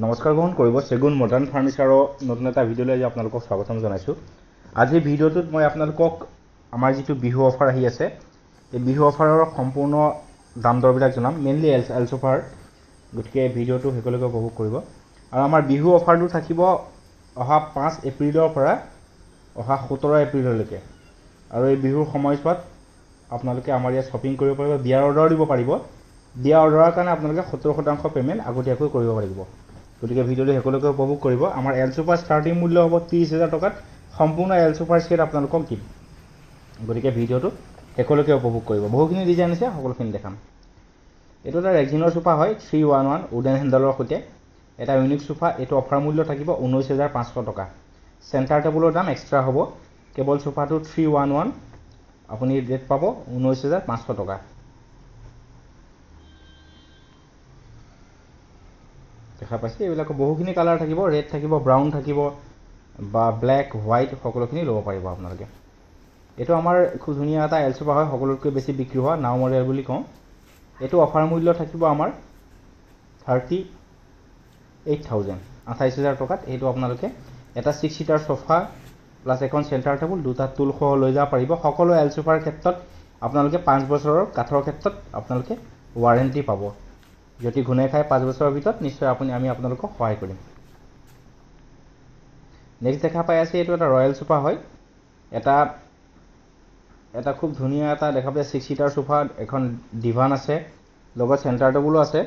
নমস্কাৰ গ্ৰহণ কৰিব চেগুন মডাৰ্ণ ফাৰ্নিচাৰৰ নতুন এটা ভিডিঅ'লৈ আজি আপোনালোকক স্বাগতম জনাইছোঁ। আজিৰ ভিডিঅ'টোত মই আপোনালোকক আমাৰ যিটো বিহু অফাৰ আহি আছে এই বিহু অফাৰৰ সম্পূৰ্ণ দাম দৰবিলাক জনাম, মেইনলি এল সোফাৰ। গতিকে ভিডিঅ'টো শেষলৈকে উপভোগ কৰিব। আৰু আমাৰ বিহু অফাৰটো থাকিব অহা 5 এপ্ৰিলৰ পৰা অহা 17 এপ্ৰিললৈকে। আৰু এই বিহুৰ সময়ছোৱাত আপোনালোকে আমাৰ ইয়াত শ্বপিং কৰিব পাৰিব, বিয়াৰ অৰ্ডাৰ দিব পাৰিব। দিয়া অৰ্ডাৰৰ কাৰণে আপোনালোকে 70% পে'মেণ্ট আগতীয়াকৈ কৰিব পাৰিব। গতিকে ভিডিঅ'টো শেষলৈকে উপভোগ কৰিব। আমাৰ এল সোফাৰ ষ্টাৰ্টিং মূল্য হ'ব 30,000 টকাত। সম্পূৰ্ণ এল সোফাৰ সেট আপোনালোকক দিম। গতিকে ভিডিঅ'টো শেষলৈকে উপভোগ কৰিব। বহুখিনি ডিজাইন আছে, সকলোখিনি দেখাম। এইটো এটা ৰেক্সিনৰ সোফা হয়, 311 উডেন হেণ্ডেলৰ সৈতে এটা ইউনিক সোফা। এইটো অফাৰ মূল্য থাকিব 19,500 টকা। চেণ্টাৰ টেবুলৰ দাম এক্সট্ৰা হ'ব। কেৱল সোফাটো 311 আপুনি ৰেট পাব 19,500 টকা। দেখা পাইছে, এইবিলাক বহুখিনি কালাৰ থাকিব, ৰেড থাকিব, ব্ৰাউন থাকিব বা ব্লেক, হোৱাইট সকলোখিনি ল'ব পাৰিব আপোনালোকে। এইটো আমাৰ খুব ধুনীয়া এটা এল সোফা হয়, সকলোতকৈ বেছি বিক্ৰী হোৱা নাও মডেল বুলি কওঁ। এইটো অফাৰ মূল্য থাকিব আমাৰ 38,000, 28,000 টকাত। এইটো আপোনালোকে এটা 6 ছিটাৰ সোফা প্লাছ এখন চেণ্টাৰ টেবুল, দুটা টুল সহ লৈ যাব পাৰিব। সকলো এল সোফাৰ ক্ষেত্ৰত আপোনালোকে 5 বছৰৰ কাঠৰ ক্ষেত্ৰত আপোনালোকে ৱাৰেণ্টি পাব। যদি ঘূনে খায় 5 বছৰৰ ভিতৰত নিশ্চয় আমি আপোনালোকক সহায় কৰিম। নেক্সট দেখা পাই আছে, এইটো এটা ৰয়েল সোফা হয়। এটা খুব ধুনীয়া এটা দেখা পাই 6 ছিটাৰ সোফা, এখন ডিভান আছে, লগত চেণ্টাৰ টেবুলো আছে।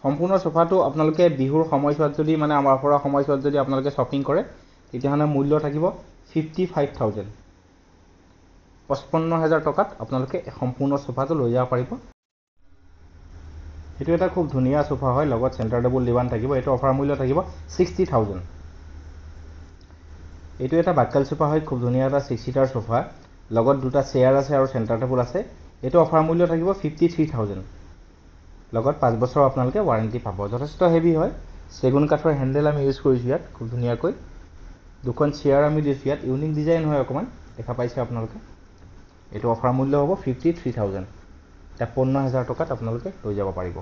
সম্পূৰ্ণ সোফাটো আপোনালোকে বিহুৰ সময়ছোৱাত যদি আমাৰ পৰা সময়ছোৱাত যদি আপোনালোকে শ্বপিং কৰে তেতিয়াহ'লে মূল্য থাকিব 55,000, 55,000 টকাত আপোনালোকে সম্পূৰ্ণ সোফাটো লৈ যাব পাৰিব। এইটো এটা খুব ধুনীয়া সোফা হয়, লগত চেণ্টাৰ টেবুল ডিভান থাকিব। এইটো অফাৰ মূল্য থাকিব 60,000। এইটো এটা বাক্কাল সোফা হয়, খুব ধুনীয়া এটা 6 ছিটাৰ সোফা, লগত দুটা চেয়াৰ আছে আৰু চেণ্টাৰ টেবুল আছে। এইটো অফাৰ মূল্য থাকিব 53,000, লগত 5 বছৰ আপোনালোকে ৱাৰেণ্টি পাব। যথেষ্ট হেভি হয়, চেগুন কাঠৰ হেণ্ডেল আমি ইউজ কৰিছোঁ ইয়াত খুব ধুনীয়াকৈ। দুখন চেয়াৰ আমি দিছোঁ ইয়াত, ইউনিক ডিজাইন হয় অকণমান, দেখা পাইছে আপোনালোকে। এইটো অফাৰ মূল্য হ'ব 53,000, 53,000 টকাত আপোনালোকে লৈ যাব পাৰিব।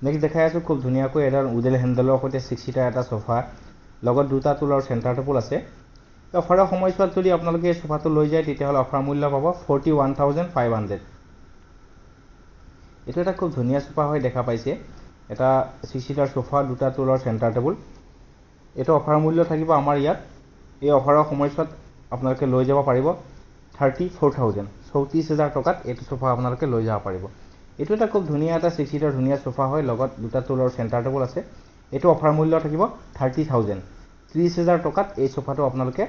নেক্সট দেখাই আছোঁ খুব ধুনীয়াকৈ এডাল উডেন হেণ্ডেলৰ সৈতে 6 ছিটাৰ এটা সোফা, লগত দুটা টুল আৰু চেণ্টাৰ টেবুল আছে। অফাৰৰ সময়ছোৱাত যদি আপোনালোকে এই সোফাটো লৈ যায় তেতিয়াহ'লে অফাৰ মূল্য পাব 41,500। এইটো এটা খুব ধুনীয়া সোফা হয়, দেখা পাইছে। এটা 6 ছিটাৰ সোফা, দুটা টুল আৰু চেণ্টাৰ টেবুল। এইটো অফাৰ মূল্য থাকিব আমাৰ ইয়াত এই অফাৰৰ সময়ছোৱাত আপোনালোকে লৈ যাব পাৰিব 34,000, 34,000 টকাত এইটো সোফা আপোনালোকে লৈ যাব পাৰিব। এইটো এটা খুব ধুনীয়া এটা 6 ছিটাৰ ধুনীয়া সোফা হয়, লগত দুটা টুল আৰু চেণ্টাৰ টেবুল আছে। এইটো অফাৰ মূল্য থাকিব 30,000, 30,000 টকাত এই সোফাটো আপোনালোকে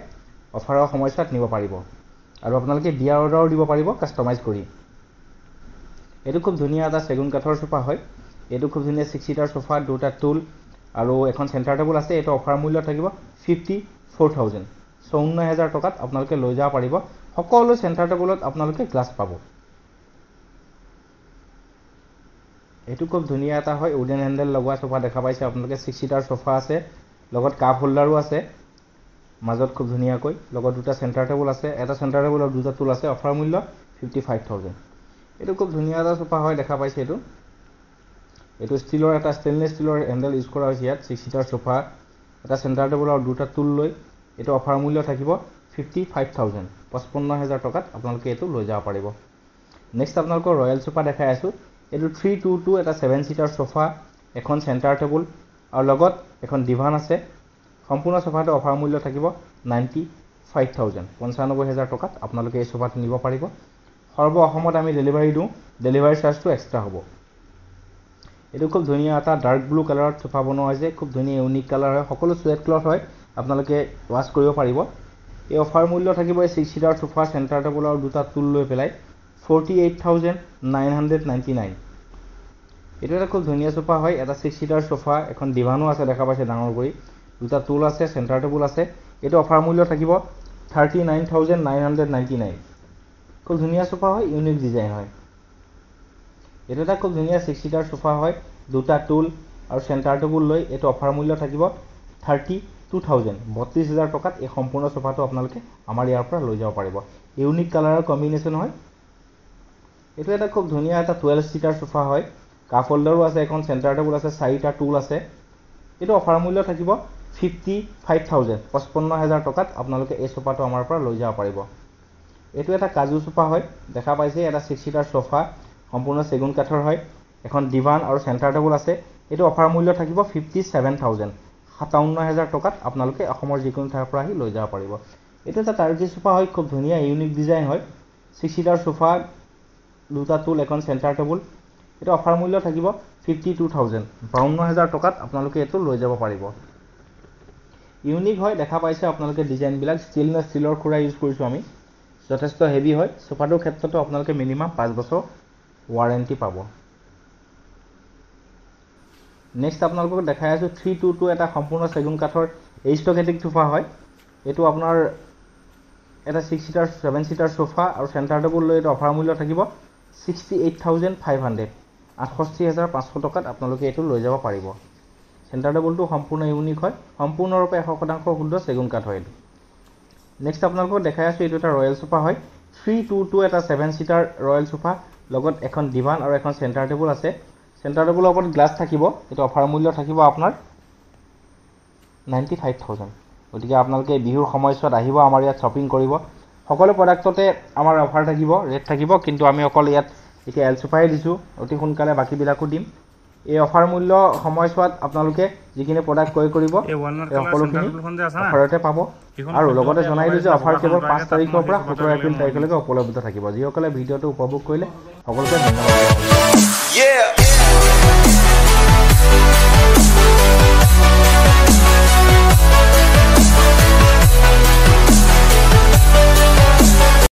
অফাৰৰ সময়ছোৱাত নিব পাৰিব। আৰু আপোনালোকে বিয়াৰ অৰ্ডাৰো দিব পাৰিব কাষ্টমাইজ কৰি। এইটো খুব ধুনীয়া এটা চেগুন কাঠৰ সোফা হয়। এইটো খুব ধুনীয়া 6 ছিটাৰ সোফা, দুটা টুল আৰু এখন চেণ্টাৰ টেবুল আছে। এইটো অফাৰ মূল্য থাকিব 54,000, 54,000 টকাত আপোনালোকে লৈ যাব পাৰিব। সকলো চেণ্টাৰ টেবুলত আপোনালোকে গ্লাছ পাব। এইটো খুব ধুনীয়া এটা হয়, উডেন হেণ্ডেল লগোৱা সোফা দেখা পাইছে আপোনালোকে। 6 ছিটাৰ সোফা আছে, লগত কাপ হোল্ডাৰো আছে মাজত খুব ধুনীয়াকৈ, লগত দুটা চেণ্টাৰ টেবুল আছে, এটা চেণ্টাৰ টেবুল আৰু দুটা টুল আছে। অফাৰ মূল্য 55,000। এইটো খুব ধুনীয়া এটা সোফা হয়, দেখা পাইছে। এইটো ষ্টিলৰ এটা ষ্টেইনলেছ ষ্টীলৰ হেণ্ডেল ইউজ কৰা হৈছে ইয়াত। 6 ছিটাৰ সোফা, এটা চেণ্টাৰ টেবুল আৰু দুটা টুল লৈ এইটো অফাৰ মূল্য থাকিব 55,000, 55,000 টকাত আপোনালোকে এইটো লৈ যাব পাৰিব। নেক্সট আপোনালোকৰ ৰয়েল সোফা দেখাই আছোঁ। এইটো 322 এটা 7 ছিটাৰ সোফা, এখন চেণ্টাৰ টেবুল আৰু লগত এখন ডিভান আছে। সম্পূৰ্ণ সোফাটো অফাৰ মূল্য থাকিব 95,000, 95,000 টকাত আপোনালোকে এই সোফাটো নিব পাৰিব। সৰ্ব অসমত আমি ডেলিভাৰী দিওঁ, ডেলিভাৰী চাৰ্জটো এক্সট্ৰা হ'ব। এইটো খুব ধুনীয়া এটা ডাৰ্ক ব্লু কালাৰত সোফা বনোৱা হৈছে, খুব ধুনীয়া ইউনিক কালাৰ হয়, সকলো চুৱেট ক্লথ হয়, আপোনালোকে ৱাছ কৰিব পাৰিব। এই অফাৰ মূল্য থাকিব এই 6 ছিটাৰ সোফা, চেণ্টাৰ টেবুল আৰু দুটা টুল লৈ পেলাই 48,999। এইটো এটা খুব ধুনীয়া সোফা হয়, এটা 6 ছিটাৰ সোফা, এখন ডিভানো আছে দেখা পাইছে ডাঙৰ কৰি, দুটা টুল আছে, চেণ্টাৰ টেবুল আছে। এইটো অফাৰ মূল্য থাকিব 39,999। খুব ধুনীয়া সোফা হয়, ইউনিক ডিজাইন হয়। এইটো এটা খুব ধুনীয়া 6 ছিটাৰ সোফা হয়, দুটা টুল আৰু চেণ্টাৰ টেবুল লৈ এইটো অফাৰ মূল্য থাকিব 32,000, 32,000 টকাত এই সম্পূৰ্ণ সোফাটো আপোনালোকে আমাৰ ইয়াৰ পৰা লৈ যাব পাৰিব। ইউনিক কালাৰৰ কম্বিনেশ্যন হয়। এইটো এটা খুব ধুনীয়া এটা 12 ছিটাৰ সোফা হয়, কাপ হোল্ডাৰো আছে, এখন চেণ্টাৰ টেবুল আছে, 4টা টুল আছে। এইটো অফাৰ মূল্য থাকিব 55,000 55,000 টকাত আপোনালোকে এই সোফাটো আমাৰ পৰা লৈ যাব পাৰিব। এইটো এটা কাজু সোফা হয়, দেখা পাইছে এটা 6 সিটাৰ সোফা, সম্পূৰ্ণ চেগুন কাঠৰ হয়। এখন ডিভান আৰু চেণ্টাৰ টেবুল আছে। এইটো অফাৰ মূল্য থাকিব 57,000 57,000 টকাত আপোনালোকে অসমৰ যিকোনো ঠাইৰ পৰা আহি লৈ যাব পাৰিব। এইটো এটা টাৰ্কি সোফা হয়, খুব ধুনীয়া ইউনিক ডিজাইন হয়। 6 সিটাৰ সোফা, 2টা টুল, এখন চেণ্টাৰ টেবুল। এইটো অফাৰ মূল্য থাকিব 52,000 52,000 টকাত আপোনালোকে এইটো লৈ যাব পাৰিব। ইউনিক হয়, দেখা পাইছে আপোনালোকে ডিজাইনবিলাক ষ্টিলনেছ ষ্টীলৰ খুৰা ইউজ কৰিছোঁ আমি। যথেষ্ট হেভি হয়। সোফাটোৰ ক্ষেত্ৰতো আপোনালোকে মিনিমাম 5 বছৰ ৱাৰেণ্টি পাব। নেক্সট আপোনালোকক দেখাই আছোঁ 322 এটা সম্পূৰ্ণ চেগুন কাঠৰ এৰিষ্টক্ৰেটিক সোফা হয়। এইটো আপোনাৰ এটা 6 সিটাৰ 7 সিটাৰ সোফা আৰু চেণ্টাৰ টেবুল লৈ এইটো অফাৰ মূল্য থাকিব 68,500 68,500 টকাত আপোনালোকে এইটো লৈ যাব পাৰিব। চেণ্টাৰ টেবুলটো সম্পূৰ্ণ ইউনিক হয়, সম্পূৰ্ণৰূপে 100% শুদ্ধ চেগুন কাঠ হয়। নেক্সট আপোনালোকক দেখাই আছোঁ এইটো এটা ৰয়েল সোফা হয়। 322 এটা 7 সিটাৰ ৰয়েল সোফা, লগত এখন ডিভান আৰু এখন চেণ্টাৰ টেবুল আছে। চেণ্টাৰ টেবুলৰ ওপৰত গ্লাছ থাকিব। এইটো অফাৰ মূল্য থাকিব আপোনাৰ 95,000। গতিকে আপোনালোকে বিহুৰ সময়ছোৱাত আহিব, আমাৰ ইয়াত শ্বপিং কৰিব। সকলো প্ৰডাক্টতে আমাৰ অফাৰ থাকিব, ৰেট থাকিব, কিন্তু আমি অকল ইয়াত এতিয়া এল সোফাই দিছোঁ, অতি সোনকালে বাকীবিলাকো দিম। এই অফাৰ মূল্য সময়ছোৱাত আপোনালোকে যিখিনি প্ৰডাক্ট ক্ৰয় কৰিব এই সকলোখিনি অফাৰতে পাব। আৰু লগতে জনাই দিওঁ যে অফাৰ কেৱল 5 তাৰিখৰ পৰা 17 এপ্ৰিল তাৰিখলৈকে উপলব্ধ থাকিব। যিসকলে ভিডিঅ'টো উপভোগ কৰিলে সকলোকে ধন্যবাদ।